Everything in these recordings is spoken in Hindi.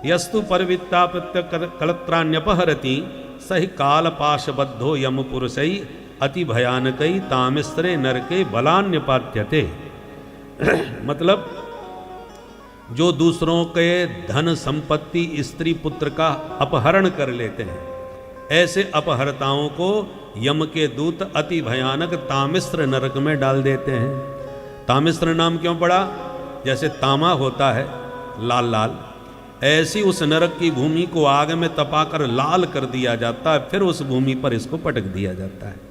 यस्तु परवित्तापित्य कलत्राण्यपहरति सहि कालपाशबद्धो यम पुरुषै अति भयानकै तामिस्त्रे नरके बलान्यपात्यते। मतलब जो दूसरों के धन संपत्ति स्त्री पुत्र का अपहरण कर लेते हैं, ऐसे अपहरताओं को यम के दूत अति भयानक तामिस्त्र नरक में डाल देते हैं। तामिस्त्र नाम क्यों पड़ा? जैसे तामा होता है लाल लाल, ऐसी उस नरक की भूमि को आग में तपाकर लाल कर दिया जाता है, फिर उस भूमि पर इसको पटक दिया जाता है।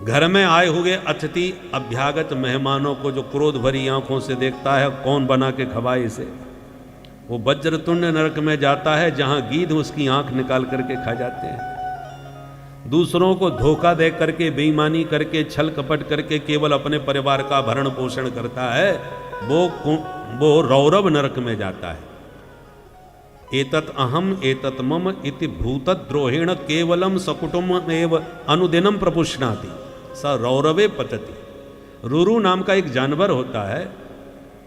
घर में आए हुए अतिथि अभ्यागत मेहमानों को जो क्रोध भरी आंखों से देखता है, कौन बना के खवाए इसे, वो वज्रतुंड नरक में जाता है, जहां गीध उसकी आंख निकाल करके खा जाते हैं। दूसरों को धोखा दे करके, बेईमानी करके, छल कपट करके केवल अपने परिवार का भरण पोषण करता है, वो रौरव नरक में जाता है। एतत् अहम एतत् मम इति भूतद्रोहेण केवलम सकुटुम्ब एव अनुदिनम प्रपुष्णाति स रौरवे पतति। रुरु नाम का एक जानवर होता है,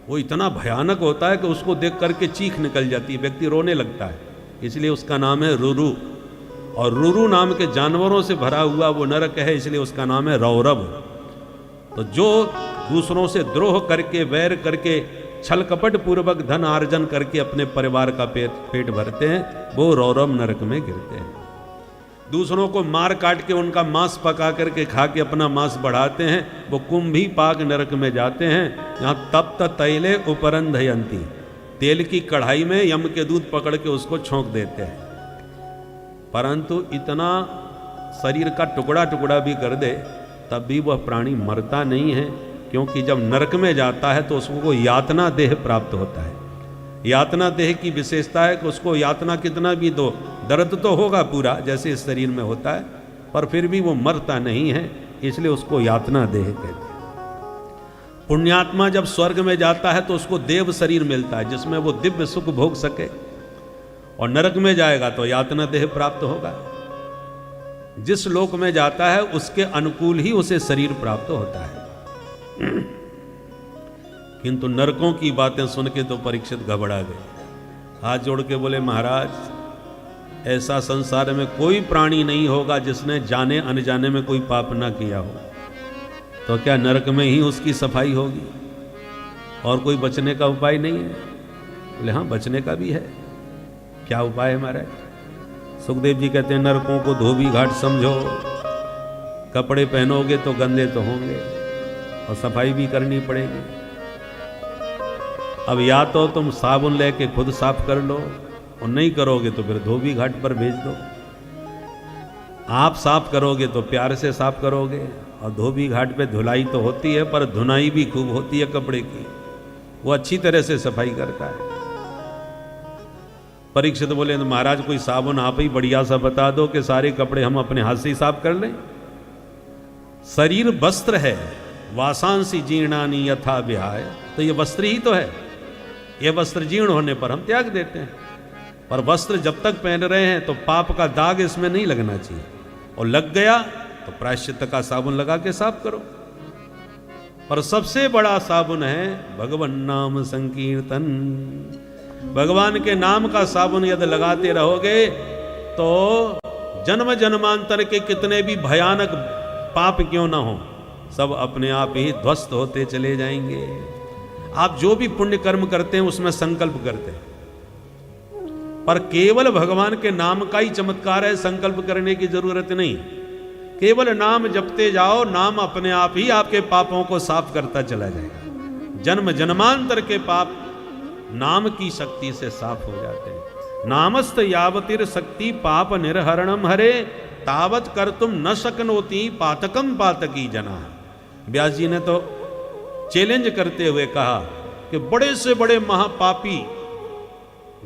वो इतना भयानक होता है कि उसको देख करके चीख निकल जाती है, व्यक्ति रोने लगता है, इसलिए उसका नाम है रुरु। और रुरु नाम के जानवरों से भरा हुआ वो नरक है, इसलिए उसका नाम है रौरव। तो जो दूसरों से द्रोह करके, वैर करके, छल कपट पूर्वक धन आर्जन करके अपने परिवार का पेट भरते हैं, वो रौरव नरक में गिरते हैं। दूसरों को मार काट के उनका मांस पका करके खा के अपना मांस बढ़ाते हैं, वो कुंभी पाक नरक में जाते हैं। यहाँ तप्त तैले उपरंधयंती, तेल की कढ़ाई में यम के दूध पकड़ के उसको छोंक देते हैं। परंतु इतना शरीर का टुकड़ा टुकड़ा भी कर दे तब भी वह प्राणी मरता नहीं है, क्योंकि जब नरक में जाता है तो उसको यातना देह प्राप्त होता है। यातना देह की विशेषता है कि उसको यातना कितना भी दो, दर्द तो होगा पूरा जैसे इस शरीर में होता है, पर फिर भी वो मरता नहीं है, इसलिए उसको यातना देह कहते हैं। पुण्यात्मा जब स्वर्ग में जाता है तो उसको देव शरीर मिलता है, जिसमें वो दिव्य सुख भोग सके, और नरक में जाएगा तो यातना देह प्राप्त होगा। जिस लोक में जाता है उसके अनुकूल ही उसे शरीर प्राप्त होता है। किंतु नरकों की बातें सुन के तो परीक्षित घबरा गए, हाथ जोड़ के बोले, महाराज ऐसा संसार में कोई प्राणी नहीं होगा जिसने जाने अनजाने में कोई पाप ना किया हो, तो क्या नरक में ही उसकी सफाई होगी और कोई बचने का उपाय नहीं है? बोले हाँ, बचने का भी है। क्या उपाय है महाराज? सुखदेव जी कहते हैं, नरकों को धोबी घाट समझो, कपड़े पहनोगे तो गंदे तो होंगे और सफाई भी करनी पड़ेगी। अब या तो तुम साबुन लेके खुद साफ कर लो, और नहीं करोगे तो फिर धोबी घाट पर भेज दो। आप साफ करोगे तो प्यार से साफ करोगे, और धोबी घाट पे धुलाई तो होती है पर धुनाई भी खूब होती है कपड़े की, वो अच्छी तरह से सफाई करता है। परीक्षित बोले, तो महाराज कोई साबुन आप ही बढ़िया सा बता दो कि सारे कपड़े हम अपने हाथ से ही साफ कर लें। शरीर वस्त्र है, वासांसी जीर्णानी यथा विहाय, तो ये वस्त्र ही तो है। ये वस्त्र जीर्ण होने पर हम त्याग देते हैं, पर वस्त्र जब तक पहन रहे हैं तो पाप का दाग इसमें नहीं लगना चाहिए, और लग गया तो प्रायश्चित्त का साबुन लगा के साफ करो। पर सबसे बड़ा साबुन है भगवान नाम संकीर्तन। भगवान के नाम का साबुन यदि लगाते रहोगे तो जन्म जन्मांतर के कितने भी भयानक पाप क्यों ना हो, सब अपने आप ही ध्वस्त होते चले जाएंगे। आप जो भी पुण्य कर्म करते हैं उसमें संकल्प करते हैं, पर केवल भगवान के नाम का ही चमत्कार है, संकल्प करने की जरूरत नहीं। केवल नाम जपते जाओ, नाम अपने आप ही आपके पापों को साफ करता चला जाएगा। जन्म जन्मांतर के पाप नाम की शक्ति से साफ हो जाते हैं। नामस्त यावतिर शक्ति पाप निर्हरणम हरे, तावत कर तुम न शकनोती पातकम पातकी जना। व्यास जी ने तो चैलेंज करते हुए कहा कि बड़े से बड़े महापापी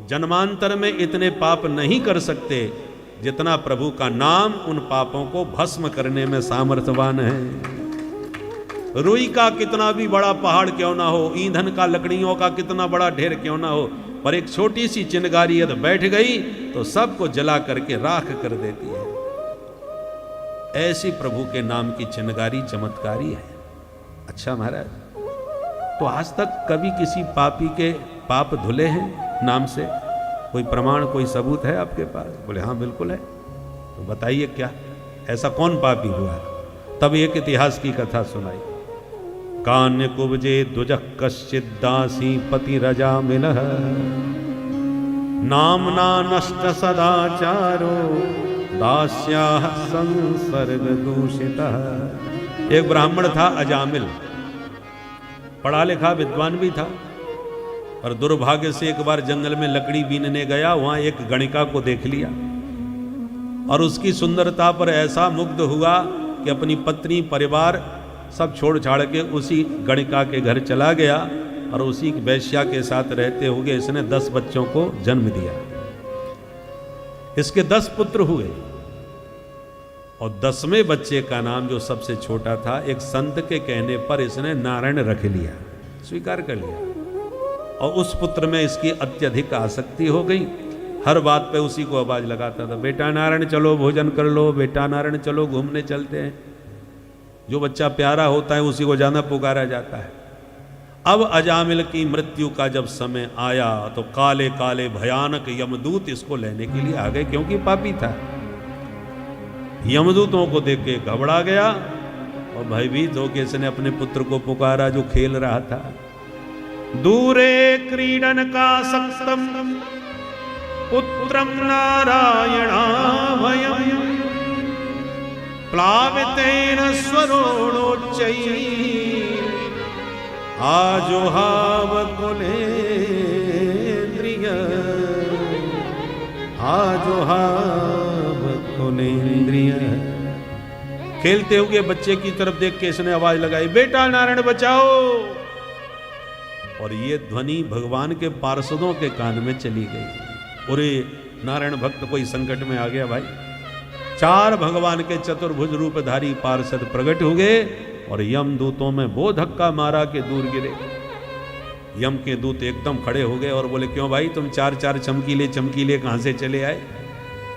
जन्मांतर में इतने पाप नहीं कर सकते जितना प्रभु का नाम उन पापों को भस्म करने में सामर्थ्यवान है। रुई का कितना भी बड़ा पहाड़ क्यों ना हो, ईंधन का लकड़ियों का कितना बड़ा ढेर क्यों ना हो, पर एक छोटी सी चिंगारी यदि बैठ गई तो सबको जला करके राख कर देती है। ऐसी प्रभु के नाम की चिंगारी चमत्कारी है। अच्छा महाराज, तो आज तक कभी किसी पापी के पाप धुले हैं? नाम से? कोई प्रमाण, कोई सबूत है आपके पास? बोले हाँ बिल्कुल है। तो बताइए क्या, ऐसा कौन पापी हुआ? तब एक इतिहास की कथा सुनाई। कान्य कुब्जे द्विजः कश्चित् दासी पति रजा मिलः, नामना नष्ट सदाचारो दास्याः संसर्ग दूषितः। एक ब्राह्मण था अजामिल, पढ़ा लिखा विद्वान भी था, और दुर्भाग्य से एक बार जंगल में लकड़ी बीनने गया, वहां एक गणिका को देख लिया और उसकी सुंदरता पर ऐसा मुग्ध हुआ कि अपनी पत्नी परिवार सब छोड़ छाड़ के उसी गणिका के घर चला गया और उसी वैश्या के साथ रहते हुए इसने 10 बच्चों को जन्म दिया। इसके 10 पुत्र हुए और 10वें बच्चे का नाम, जो सबसे छोटा था, एक संत के कहने पर इसने नारायण रख लिया, स्वीकार कर लिया। और उस पुत्र में इसकी अत्यधिक आसक्ति हो गई। हर बात पे उसी को आवाज लगाता था, बेटा नारायण चलो भोजन कर लो, बेटा नारायण चलो घूमने चलते हैं। जो बच्चा प्यारा होता है उसी को ज्यादा पुकारा जाता है। अब अजामिल की मृत्यु का जब समय आया तो काले काले भयानक यमदूत इसको लेने के लिए आ गए, क्योंकि पापी था। यमदूतों को देख के घबरा गया और भयभीत होकर इसने अपने पुत्र को पुकारा जो खेल रहा था। दूरे क्रीडन का सक्तम पुत्रम नारायणाभयम् प्लावितेन स्वरोणोच्चैः आजोहाव कुलेन्द्रिय आजोहाव कुलेन्द्रिय। खेलते हुए बच्चे की तरफ देख के इसने आवाज लगाई, बेटा नारायण बचाओ। और ये ध्वनि भगवान के पार्षदों के कान में चली गई। अरे नारायण भक्त कोई संकट में आ गया भाई। 4 भगवान के चतुर्भुज रूपधारी पार्षद प्रकट हो गए और यम दूतों में वो धक्का मारा कि दूर गिरे। यम के दूत एकदम खड़े हो गए और बोले, क्यों भाई तुम 4 चमकीले चमकीले कहां से चले आए?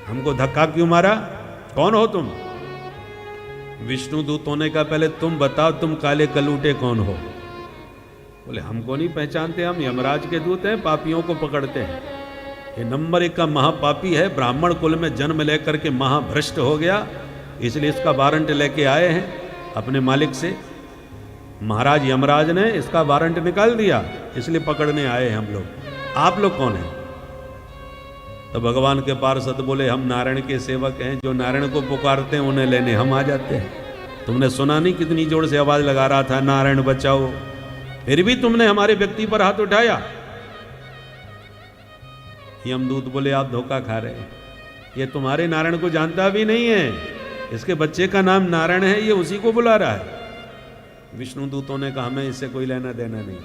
हमको धक्का क्यों मारा? कौन हो तुम? विष्णु दूत होने का पहले तुम बताओ, तुम काले कलूटे कौन हो? बोले हमको नहीं पहचानते, हम यमराज के दूत हैं, पापियों को पकड़ते हैं। ये नंबर 1 का महापापी है, ब्राह्मण कुल में जन्म लेकर के महाभ्रष्ट हो गया, इसलिए इसका वारंट लेके आए हैं अपने मालिक से। महाराज यमराज ने इसका वारंट निकाल दिया, इसलिए पकड़ने आए हैं हम लोग। आप लोग कौन हैं? तो भगवान के पार्षद बोले, हम नारायण के सेवक हैं, जो नारायण को पुकारते हैं उन्हें लेने हम आ जाते हैं। तुमने सुना नहीं कितनी जोर से आवाज लगा रहा था, नारायण बचाओ, फिर भी तुमने हमारे व्यक्ति पर हाथ उठाया। यमदूत बोले, आप धोखा खा रहे हैं, ये तुम्हारे नारायण को जानता भी नहीं है, इसके बच्चे का नाम नारायण है, ये उसी को बुला रहा है। विष्णु दूतों ने कहा, हमें इससे कोई लेना देना नहीं,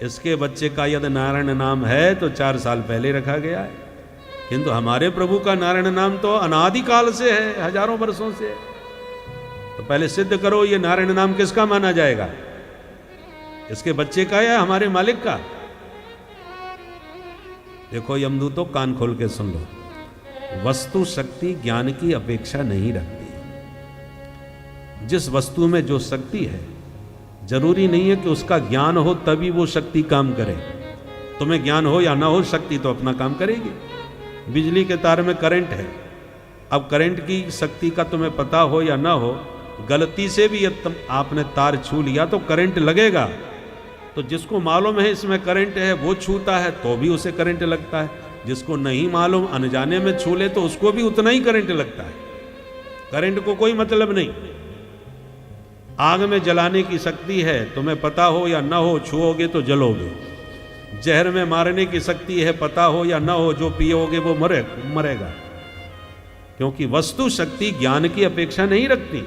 इसके बच्चे का यदि नारायण नाम है तो 4 साल पहले रखा गया है, किंतु हमारे प्रभु का नारायण नाम तो अनादिकाल से है, हजारों वर्षों से। तो पहले सिद्ध करो ये नारायण नाम किसका माना जाएगा, इसके बच्चे का या हमारे मालिक का? देखो यमदूतों, कान खोल के सुन लो, वस्तु शक्ति ज्ञान की अपेक्षा नहीं रखती। जिस वस्तु में जो शक्ति है, जरूरी नहीं है कि उसका ज्ञान हो तभी वो शक्ति काम करे। तुम्हें ज्ञान हो या ना हो, शक्ति तो अपना काम करेगी। बिजली के तार में करंट है, अब करंट की शक्ति का तुम्हें पता हो या ना हो, गलती से भी यदि आपने तार छू लिया तो करंट लगेगा। तो जिसको मालूम है इसमें करंट है, वो छूता है तो भी उसे करंट लगता है। जिसको नहीं मालूम, अनजाने में छू ले तो उसको भी उतना ही करंट लगता है। करंट को कोई मतलब नहीं। आग में जलाने की शक्ति है, तुम्हें पता हो या ना हो, छुओगे तो जलोगे। जहर में मारने की शक्ति है, पता हो या ना हो, जो पियोगे वो मरेगा। क्योंकि वस्तु शक्ति ज्ञान की अपेक्षा नहीं रखती।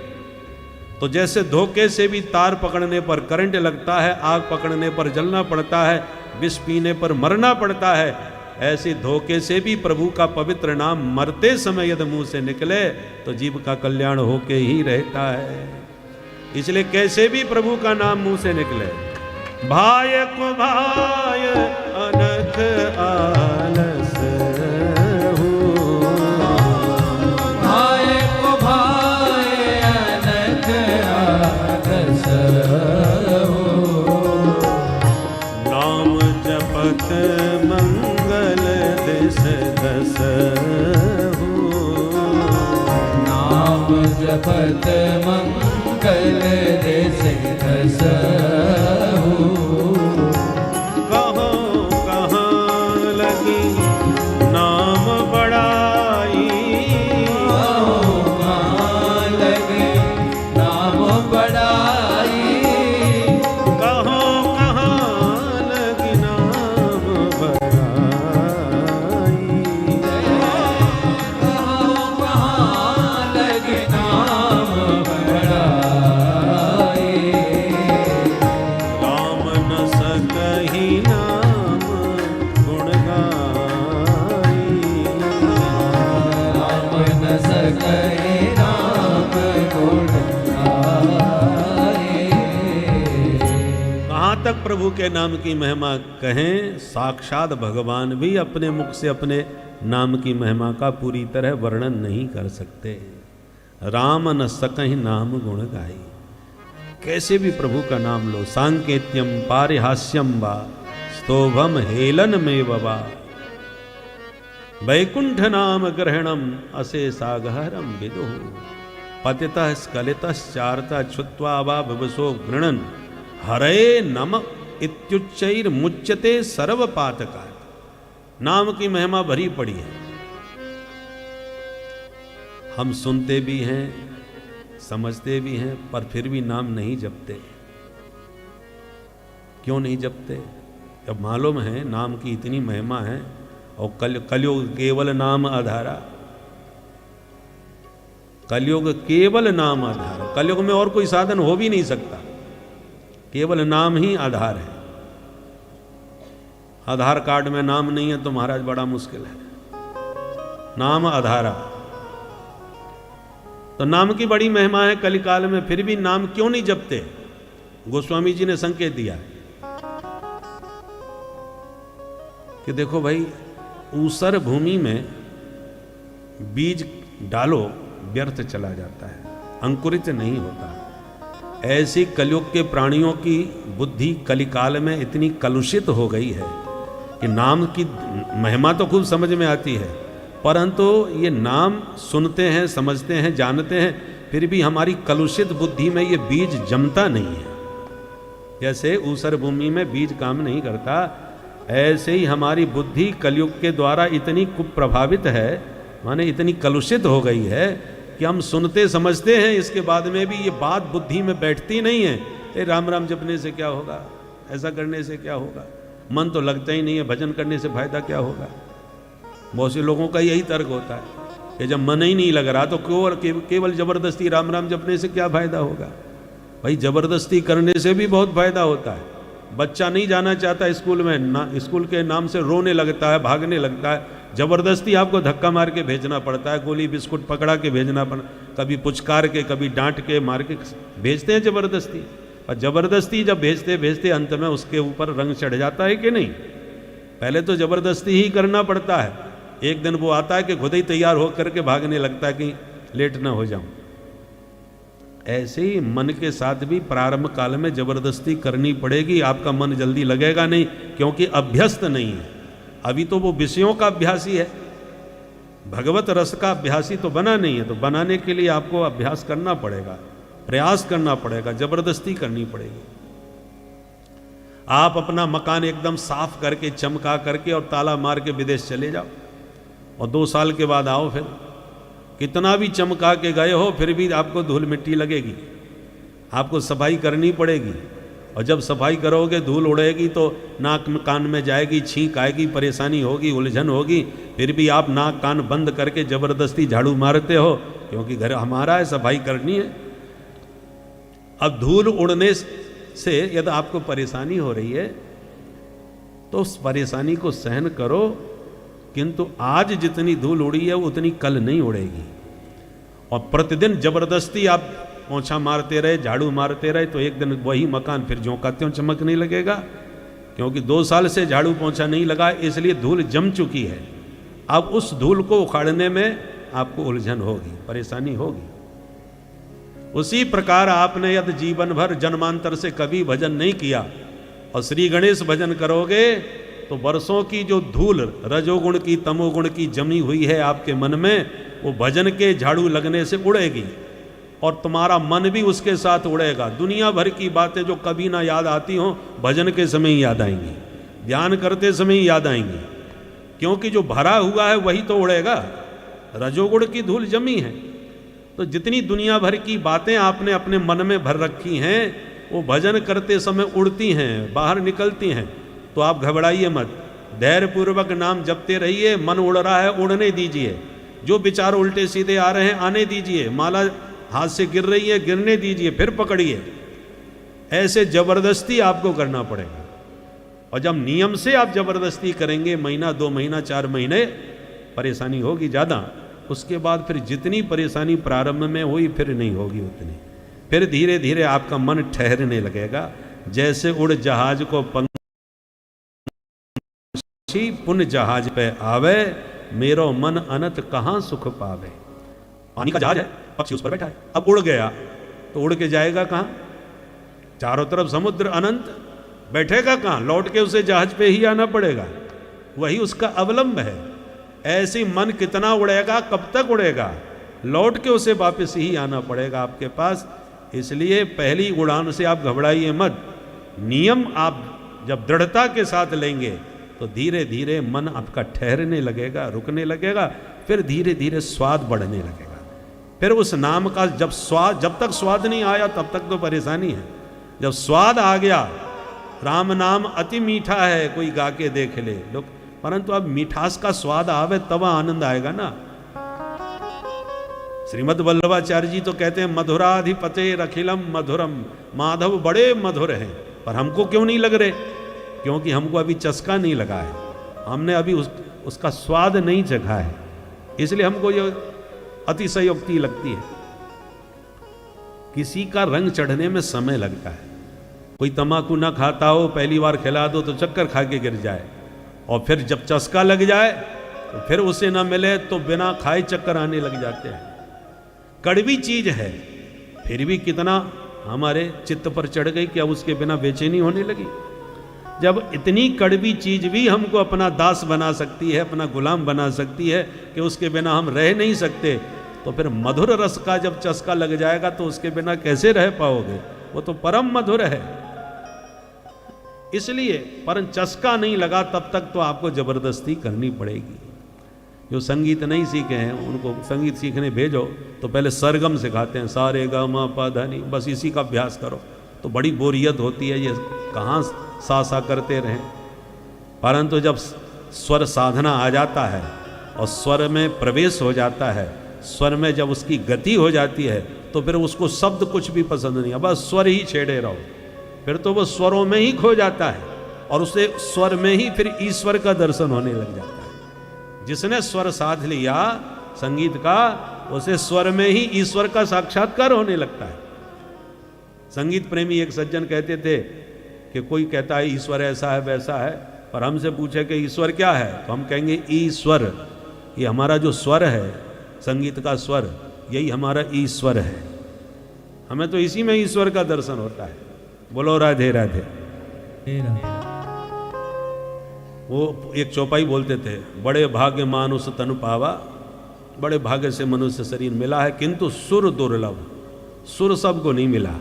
तो जैसे धोखे से भी तार पकड़ने पर करंट लगता है, आग पकड़ने पर जलना पड़ता है, विष पीने पर मरना पड़ता है, ऐसे धोखे से भी प्रभु का पवित्र नाम मरते समय यदि मुंह से निकले तो जीव का कल्याण होके ही रहता है। इसलिए कैसे भी प्रभु का नाम मुंह से निकले। भाय को भाय अनख आलस हो, भाय को भाय अनख आलस हो, नाम जपत मंगल दिस दसहु। नाम जपत मंगल दिस दसहु। कहो कहाँ लगी नाम बड़ाई, कहो कहाँ लगे नाम बड़ाई। कहो कहाँ लगी नाम बड़ाई। कहो कहाँ लगे नाम बड़ाई। राम न सकहि नाम गुण गाई। राम न सके नाम गुण गाए। कहाँ तक प्रभु के नाम की महिमा कहें, साक्षात भगवान भी अपने मुख से अपने नाम की महिमा का पूरी तरह वर्णन नहीं कर सकते। राम न सकहि नाम गुण गाई। कैसे भी प्रभु का नाम लो, सांकेत्यम पारिहास्यम वा स्तोभम हेलन में वा वैकुंठ नाम ग्रहणम अशेषागहरम विदुः। पतितः स्खलितश्चार्ता छुत्वा वा विवशो गृणन् हरे नम इत्युच्चैर मुच्यते सर्व पातका। नाम की महिमा भरी पड़ी है। हम सुनते भी हैं, समझते भी हैं, पर फिर भी नाम नहीं जपते। क्यों नहीं जपते? जब मालूम है नाम की इतनी महिमा है, और कलयुग केवल नाम आधारा। कलयुग केवल नाम आधार। कलयुग में और कोई साधन हो भी नहीं सकता, केवल नाम ही आधार है। आधार कार्ड में नाम नहीं है तो महाराज बड़ा मुश्किल है। नाम आधारा, तो नाम की बड़ी महिमा है कलिकाल में, फिर भी नाम क्यों नहीं जपते? गोस्वामी जी ने संकेत दिया कि देखो भाई, ऊसर भूमि में बीज डालो व्यर्थ चला जाता है, अंकुरित नहीं होता। ऐसी कलयुग के प्राणियों की बुद्धि कलिकाल में इतनी कलुषित हो गई है कि नाम की महिमा तो खूब समझ में आती है, परंतु ये नाम सुनते हैं, समझते हैं, जानते हैं, फिर भी हमारी कलुषित बुद्धि में ये बीज जमता नहीं है। जैसे ऊसर भूमि में बीज काम नहीं करता, ऐसे ही हमारी बुद्धि कलयुग के द्वारा इतनी कुप्रभावित है, माने इतनी कलुषित हो गई है कि हम सुनते समझते हैं, इसके बाद में भी ये बात बुद्धि में बैठती नहीं है। राम राम जपने से क्या होगा, ऐसा करने से क्या होगा, मन तो लगता ही नहीं है, भजन करने से फायदा क्या होगा। बहुत से लोगों का यही तर्क होता है कि जब मन ही नहीं लग रहा तो केवल जबरदस्ती राम राम जपने से क्या फायदा होगा। भाई जबरदस्ती करने से भी बहुत फायदा होता है। बच्चा नहीं जाना चाहता स्कूल में, ना स्कूल के नाम से रोने लगता है, भागने लगता है, जबरदस्ती आपको धक्का मार के भेजना पड़ता है, गोली बिस्कुट पकड़ा के भेजना पड़ता, कभी पुचकार के, कभी डांट के, मार के भेजते हैं जबरदस्ती। और जबरदस्ती जब भेजते भेजते अंत में उसके ऊपर रंग चढ़ जाता है कि नहीं। पहले तो जबरदस्ती ही करना पड़ता है, एक दिन वो आता है कि खुद ही तैयार होकर के भागने लगता है कि लेट ना हो जाऊं। ऐसे ही मन के साथ भी प्रारंभ काल में जबरदस्ती करनी पड़ेगी, आपका मन जल्दी लगेगा नहीं, क्योंकि अभ्यस्त नहीं है। अभी तो वो विषयों का अभ्यासी है, भगवत रस का अभ्यासी तो बना नहीं है। तो बनाने के लिए आपको अभ्यास करना पड़ेगा, प्रयास करना पड़ेगा, जबरदस्ती करनी पड़ेगी। आप अपना मकान एकदम साफ करके, चमका करके और ताला मार के विदेश चले जाओ, और 2 साल के बाद आओ, फिर कितना भी चमका के गए हो फिर भी आपको धूल मिट्टी लगेगी, आपको सफाई करनी पड़ेगी। और जब सफाई करोगे धूल उड़ेगी तो नाक में कान में जाएगी, छींक आएगी, परेशानी होगी, उलझन होगी, फिर भी आप नाक कान बंद करके जबरदस्ती झाड़ू मारते हो, क्योंकि घर हमारा है, सफाई करनी है। अब धूल उड़ने से यदि आपको परेशानी हो रही है तो उस परेशानी को सहन करो, किंतु आज जितनी धूल उड़ी है उतनी कल नहीं उड़ेगी। और प्रतिदिन जबरदस्ती आप पोंछा मारते रहे, झाड़ू मारते रहे, तो एक दिन वही मकान फिर ज्यों का त्यों चमकने लगेगा, क्योंकि 2 साल से झाड़ू पोंछा नहीं लगा, इसलिए धूल जम चुकी है। अब उस धूल को उखाड़ने में आपको उलझन होगी, परेशानी होगी। उसी प्रकार आपने यदि जीवन भर जन्मांतर से कभी भजन नहीं किया और श्री गणेश भजन करोगे तो वर्षों की जो धूल रजोगुण की तमोगुण की जमी हुई है आपके मन में, वो भजन के झाड़ू लगने से उड़ेगी और तुम्हारा मन भी उसके साथ उड़ेगा। दुनिया भर की बातें जो कभी ना याद आती हों, भजन के समय ही याद आएंगी, ध्यान करते समय ही याद आएंगी, क्योंकि जो भरा हुआ है वही तो उड़ेगा। रजोगुण की धूल जमी है, तो जितनी दुनिया भर की बातें आपने अपने मन में भर रखी हैं, वो भजन करते समय उड़ती हैं, बाहर निकलती हैं। तो आप घबराइए मत, धैर्यपूर्वक नाम जपते रहिए। मन उड़ रहा है, उड़ने दीजिए। जो विचार उल्टे सीधे आ रहे हैं, आने दीजिए। माला हाथ से गिर रही है, गिरने दीजिए, फिर पकड़िए। ऐसे जबरदस्ती आपको करना पड़ेगा। और जब नियम से आप जबरदस्ती करेंगे, महीना 2 महीना 4 महीने, परेशानी होगी ज़्यादा। उसके बाद फिर जितनी परेशानी प्रारंभ में हुई, फिर नहीं होगी उतनी। फिर धीरे धीरे आपका मन ठहरने लगेगा। जैसे उड़ जहाज को पंछी पुन जहाज पे आवे, मेरो मन अनंत कहाँ सुख पावे। पानी का जहाज है, पक्षी उस पर बैठा है, अब उड़ गया तो उड़ के जाएगा कहाँ? चारों तरफ समुद्र अनंत, बैठेगा कहाँ? लौट के उसे जहाज पे ही आना पड़ेगा, वही उसका अवलंब है। ऐसी मन कितना उड़ेगा, कब तक उड़ेगा? लौट के उसे वापस ही आना पड़ेगा आपके पास। इसलिए पहली उड़ान से आप घबराइए मत। नियम आप जब दृढ़ता के साथ लेंगे तो धीरे धीरे मन आपका ठहरने लगेगा, रुकने लगेगा, फिर धीरे धीरे स्वाद बढ़ने लगेगा। फिर उस नाम का जब तक स्वाद नहीं आया तब तक तो परेशानी है। जब स्वाद आ गया, राम नाम अति मीठा है, कोई गा के देख ले लोग, परंतु अब मिठास का स्वाद आवे तब आनंद आएगा ना। श्रीमद् वल्लभाचार्य जी तो कहते हैं मधुराधिपते रखिलम मधुरम, माधव बड़े मधुर हैं। पर हमको क्यों नहीं लग रहे? क्योंकि हमको अभी चस्का नहीं लगा है, हमने अभी उसका स्वाद नहीं चखा है, इसलिए हमको ये अतिशयोक्ति लगती है। किसी का रंग चढ़ने में समय लगता है। कोई तम्बाकू ना खाता हो, पहली बार खिला दो तो चक्कर खा के गिर जाए, और फिर जब चस्का लग जाए तो फिर उसे ना मिले तो बिना खाए चक्कर आने लग जाते हैं। कड़वी चीज है, फिर भी कितना हमारे चित्त पर चढ़ गई कि अब उसके बिना बेचैनी होने लगी। जब इतनी कड़वी चीज भी हमको अपना दास बना सकती है, अपना गुलाम बना सकती है कि उसके बिना हम रह नहीं सकते, तो फिर मधुर रस का जब चस्का लग जाएगा तो उसके बिना कैसे रह पाओगे? वो तो परम मधुर है। इसलिए पर चस्का नहीं लगा तब तक तो आपको जबरदस्ती करनी पड़ेगी। जो संगीत नहीं सीखे हैं उनको संगीत सीखने भेजो तो पहले सरगम सिखाते हैं, सा रे गा मा पा धा नी, बस इसी का अभ्यास करो। तो बड़ी बोरियत होती है, ये कहाँ सा करते रहें। परंतु जब स्वर साधना आ जाता है और स्वर में प्रवेश हो जाता है, स्वर में जब उसकी गति हो जाती है, तो फिर उसको शब्द कुछ भी पसंद नहीं है, बस स्वर ही छेड़े रहो। फिर तो वो स्वरों में ही खो जाता है और उसे स्वर में ही फिर ईश्वर का दर्शन होने लग जाता है। जिसने स्वर साध लिया संगीत का, उसे स्वर में ही ईश्वर का साक्षात्कार होने लगता है। संगीत प्रेमी एक सज्जन कहते थे कि कोई कहता है ईश्वर ऐसा है वैसा है, पर हमसे पूछे कि ईश्वर क्या है, तो हम कहेंगे ईश्वर, ये हमारा जो स्वर है, संगीत का स्वर, यही हमारा ईश्वर है। हमें तो इसी में ईश्वर का दर्शन होता है। बोलो राधे राधे। वो एक चौपाई बोलते थे, बड़े भाग्य मानुष तनु पावा, बड़े भाग्य से मनुष्य शरीर मिला है, किंतु सुर दुर्लभ, सुर सबको नहीं मिला।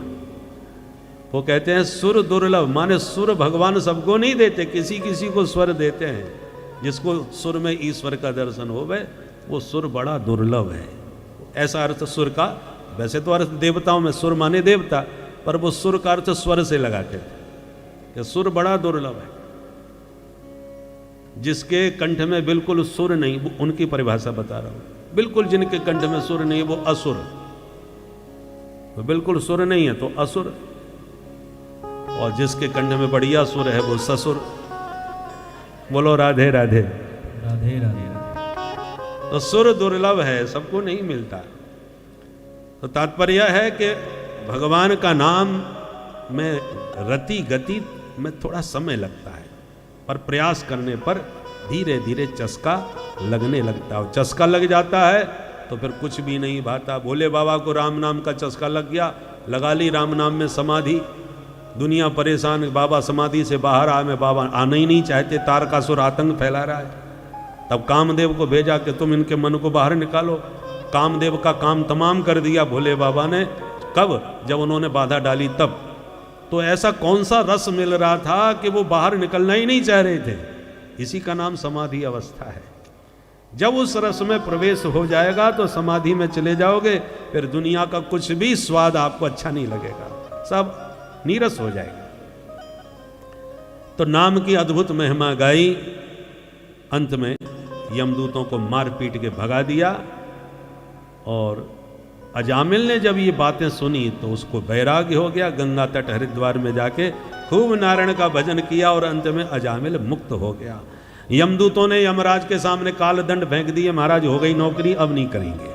वो कहते हैं सुर दुर्लभ, माने सुर भगवान सबको नहीं देते, किसी किसी को स्वर देते हैं। जिसको सुर में ईश्वर का दर्शन होवे वो सुर बड़ा दुर्लभ है। ऐसा अर्थ सुर का, वैसे तो अर्थ देवताओं में सुर माने देवता, पर वो सुर का अर्थ स्वर से लगाते थे कि सुर बड़ा दुर्लभ है। जिसके कंठ में बिल्कुल सुर नहीं, उनकी परिभाषा बता रहा हूं। बिल्कुल जिनके कंठ में सुर नहीं वो असुर, वो बिल्कुल सुर नहीं है तो असुर, और जिसके कंठ में बढ़िया सुर है वो ससुर। बोलो राधे राधे राधे राधे। तो सुर दुर्लभ है, सबको नहीं मिलता। तो तात्पर्य है कि भगवान का नाम में रति गति में थोड़ा समय लगता है, पर प्रयास करने पर धीरे धीरे चस्का लगने लगता है। चस्का लग जाता है तो फिर कुछ भी नहीं भाता। भोले बाबा को राम नाम का चस्का लग गया, लगा ली राम नाम में समाधि, दुनिया परेशान, बाबा समाधि से बाहर आ, में बाबा आना ही नहीं चाहते, तारकासुर आतंक फैला रहा है। तब कामदेव को भेजा कि तुम इनके मन को बाहर निकालो। कामदेव का काम तमाम कर दिया भोले बाबा ने। कब? जब उन्होंने बाधा डाली तब। तो ऐसा कौन सा रस मिल रहा था कि वो बाहर निकलना ही नहीं चाह रहे थे। इसी का नाम समाधि अवस्था है। जब उस रस में प्रवेश हो जाएगा तो समाधि में चले जाओगे, फिर दुनिया का कुछ भी स्वाद आपको अच्छा नहीं लगेगा, सब नीरस हो जाएगा। तो नाम की अद्भुत महिमा गाई। अंत में यमदूतों को मार पीट के भगा दिया। और अजामिल ने जब ये बातें सुनी तो उसको वैराग्य हो गया। गंगा तट हरिद्वार में जाके खूब नारायण का भजन किया और अंत में अजामिल मुक्त हो गया। यमदूतों ने यमराज के सामने कालदंड फेंक दिए, महाराज हो गई नौकरी, अब नहीं करेंगे।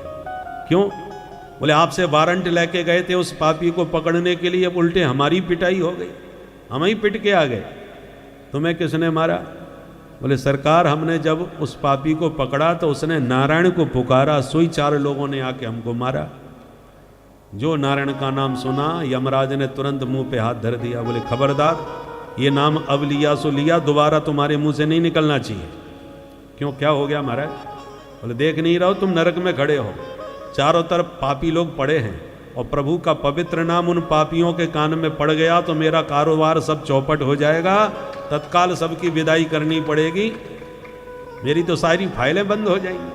क्यों? बोले आपसे वारंट लेके गए थे उस पापी को पकड़ने के लिए, अब उल्टे हमारी पिटाई हो गई, हम ही पिट के आ गए। तुम्हें किसने मारा? बोले सरकार हमने जब उस पापी को पकड़ा तो उसने नारायण को पुकारा, सोई 4 लोगों ने आके हमको मारा। जो नारायण का नाम सुना यमराज ने तुरंत मुंह पे हाथ धर दिया। बोले खबरदार, ये नाम अब लिया सो लिया, दोबारा तुम्हारे मुंह से नहीं निकलना चाहिए। क्यों, क्या हो गया महाराज? बोले देख नहीं रहो तुम नरक में खड़े हो, चारों तरफ पापी लोग पड़े हैं और प्रभु का पवित्र नाम उन पापियों के कान में पड़ गया तो मेरा कारोबार सब चौपट हो जाएगा, तत्काल सबकी विदाई करनी पड़ेगी, मेरी तो सारी फाइलें बंद हो जाएंगी।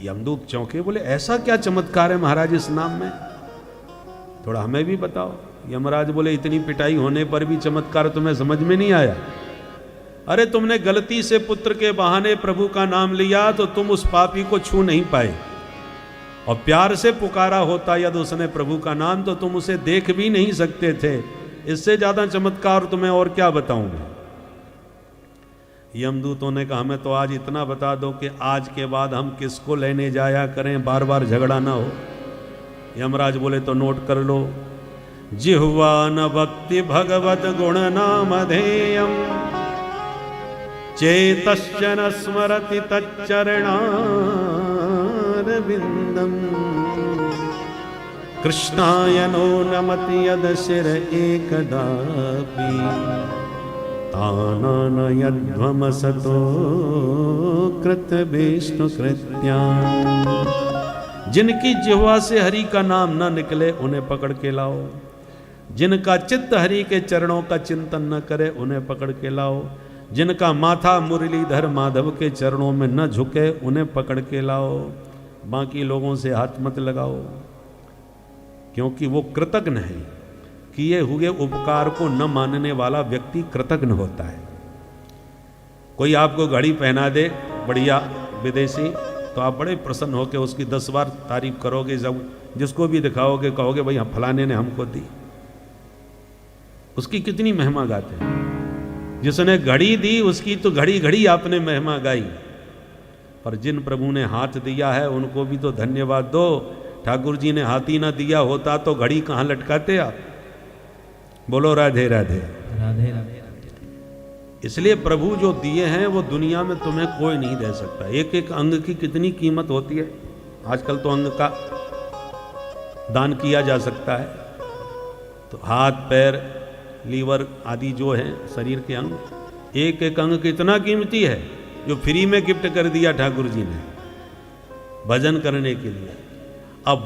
यमदूत चौंके, बोले ऐसा क्या चमत्कार है महाराज इस नाम में, थोड़ा हमें भी बताओ। यमराज बोले इतनी पिटाई होने पर भी चमत्कार तुम्हें समझ में नहीं आया? अरे तुमने गलती से पुत्र के बहाने प्रभु का नाम लिया तो तुम उस पापी को छू नहीं पाए, और प्यार से पुकारा होता यदि उसने प्रभु का नाम तो तुम उसे देख भी नहीं सकते थे। इससे ज्यादा चमत्कार तुम्हें और क्या बताऊं मैं? यमदूतों ने कहा हमें तो आज इतना बता दो कि आज के बाद हम किसको लेने जाया करें, बार बार झगड़ा ना हो। यमराज बोले तो नोट कर लो, जिह्वा न भक्ति भगवत गुण नामधेयम् चेतश्च न स्मरति तच्चरणारविन्दम् कृष्णाय नो नमति यद शिर एकदापि ताननयध्वमसतो कृत विष्णु कृत्याम्। जिनकी जिह्वा से हरि का नाम न निकले उन्हें पकड़ के लाओ, जिनका चित्त हरि के चरणों का चिंतन न करे उन्हें पकड़ के लाओ, जिनका माथा मुरलीधर माधव के चरणों में न झुके उन्हें पकड़ के लाओ, बाकी लोगों से हाथ मत लगाओ, क्योंकि वो कृतज्ञ है। किए हुए उपकार को न मानने वाला व्यक्ति कृतज्ञ होता है। कोई आपको घड़ी पहना दे बढ़िया विदेशी तो आप बड़े प्रसन्न होकर उसकी 10 बार तारीफ करोगे, जब जिसको भी दिखाओगे कहोगे भाई फलाने ने हमको दी, उसकी कितनी महिमा गाते हैं। जिसने घड़ी दी उसकी तो घड़ी घड़ी आपने महिमा गाई, पर जिन प्रभु ने हाथ दिया है उनको भी तो धन्यवाद दो। ठाकुर जी ने हाथ ही ना दिया होता तो घड़ी कहाँ लटकाते आप? बोलो राधे राधे राधे राधे। इसलिए प्रभु जो दिए हैं वो दुनिया में तुम्हें कोई नहीं दे सकता। एक एक अंग की कितनी कीमत होती है। आजकल तो अंग का दान किया जा सकता है, तो हाथ पैर लीवर आदि जो है शरीर के अंग, एक एक अंग कितना कीमती है जो फ्री में गिफ्ट कर दिया ठाकुर जी ने भजन करने के लिए। अब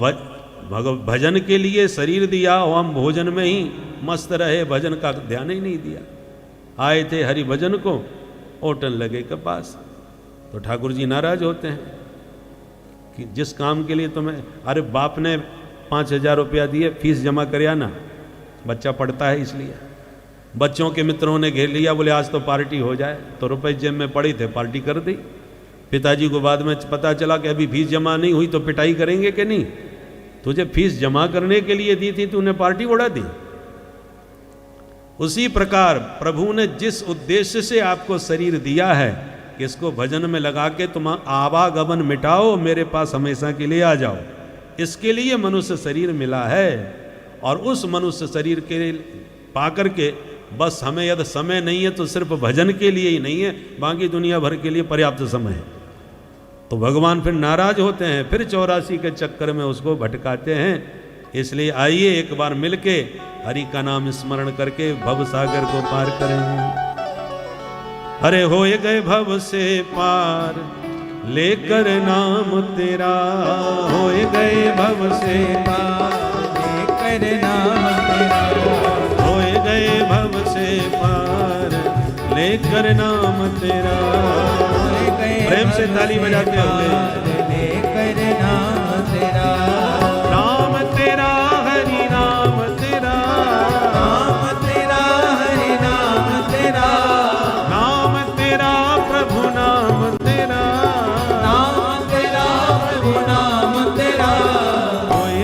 भजन के लिए शरीर दिया और हम भोजन में ही मस्त रहे, भजन का ध्यान ही नहीं दिया। आए थे हरि भजन को, ओटन लगे के पास, तो ठाकुर जी नाराज होते हैं कि जिस काम के लिए तुम्हें, अरे बाप ने 5,000 रुपया दिए फीस जमा कर ना, बच्चा पढ़ता है इसलिए। बच्चों के मित्रों ने घेर लिया, बोले आज तो पार्टी हो जाए, तो रुपए जेब में पड़े थे, पार्टी कर दी। पिताजी को बाद में पता चला कि अभी फीस जमा नहीं हुई तो पिटाई करेंगे कि नहीं, तुझे फीस जमा करने के लिए दी थी, तूने पार्टी उड़ा दी। उसी प्रकार प्रभु ने जिस उद्देश्य से आपको शरीर दिया है कि इसको भजन में लगा के तुम आवागमन मिटाओ, मेरे पास हमेशा के लिए आ जाओ, इसके लिए मनुष्य शरीर मिला है। और उस मनुष्य शरीर के पाकर के बस हमें यदि समय नहीं है तो सिर्फ भजन के लिए ही नहीं है, बाकी दुनिया भर के लिए पर्याप्त समय है। तो भगवान फिर नाराज होते हैं, फिर 84 के चक्कर में उसको भटकाते हैं। इसलिए आइए एक बार मिलके हरि का नाम स्मरण करके भव सागर को पार करेंगे। अरे होए गए भव से पार लेकर नाम तेरा, होए गए भव से पार लेकर नाम तेरा, होए गए भव से पार लेकर नाम तेरा। प्रेम से ताली बजाते हुए लेकर नाम तेरा, नाम तेरा हरि नाम तेरा, नाम तेरा हरि नाम तेरा, नाम तेरा प्रभु नाम तेरा, नाम तेरा प्रभु नाम तेरा। होए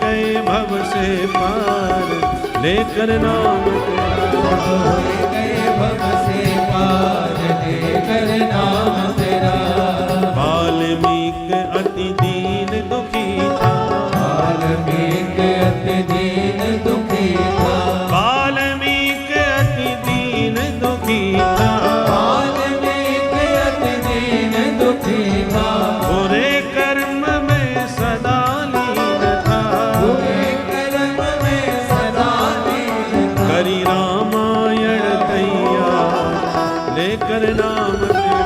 गए भव से पार लेकर नाम तेरा, होए गए भव से पार लेकर नाम तेरा। वाल्मीक अति दीन दुखी था, वाल्मीक अति दीन दुखी था, वाल्मीक अति दीन दुखी था, वाल्मीक अति दीन दुखी था, बुरे कर्म में सदा लीन था, बुरे कर्म में सदा लीन था। करी रामायण तैयार लेकर नाम तेरा,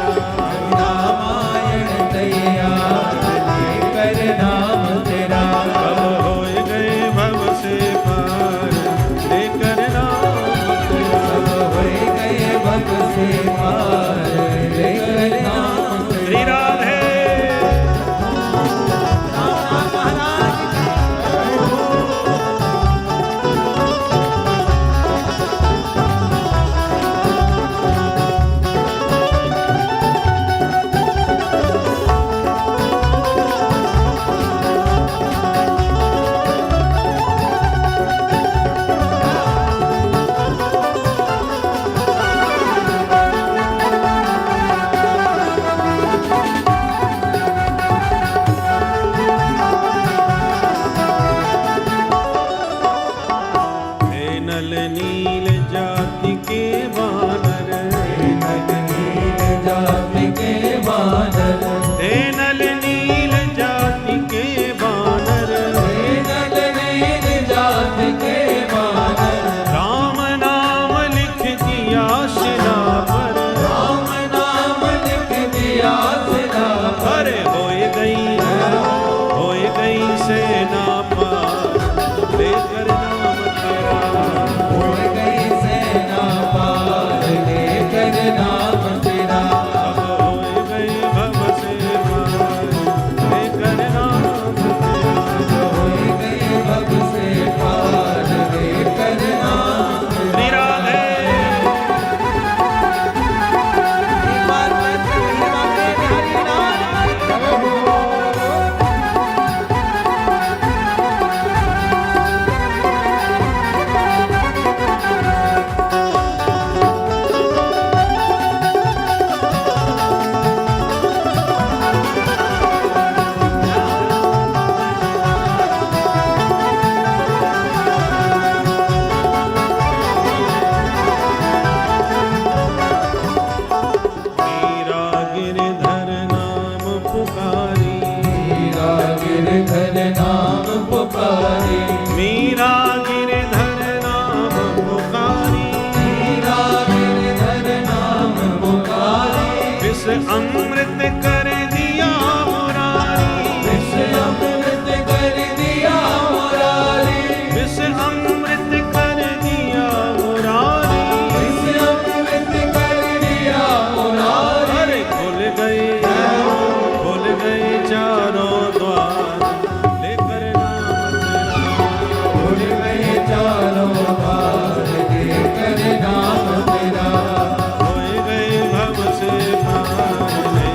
रामायण तैयार लेकर नाम तेरा। अब होए गए भव से पार लेकर नाम तेरा। सब होए गए भव से पार लेकर नाम श्री तेरा। राधे नल नील जाति के वानर, नल नील जाति के वानर, नल नील जाति के वानर, नल नील जाति के वानर। राम नाम लिख दिया शिला पर, राम नाम लिख दिया शिला पर। अरे होए गई सेना पार लेकर नाम तेरा, होए गई सेना पार लेकर नाम तेरा। अब होए गए भव से पार लेकर नाम तेरा। होए गई भव से पार लेकर नाम श्री तेरा। राधे मीरा गिरधर नाम पुकारी, मीरा गिरधर नाम पुकारी, मीरा गिरधर नाम पुकारी, मीरा गिरधर नाम पुकारी। विष अमृत कर दिया मुरारी, विष अमृत कर दिया मुरारी, विष अमृत कर दिया मुरारी। विष अमृत कर दिया मुरारी। अरे खुल गए चारों द्वार लेकर नाम तेरा, खुल गए चारों द्वार लेकर नाम तेरा। होए गए भव से पार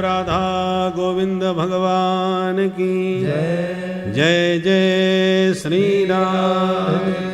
राधा गोविंद भगवान की जय जय जय श्री राम।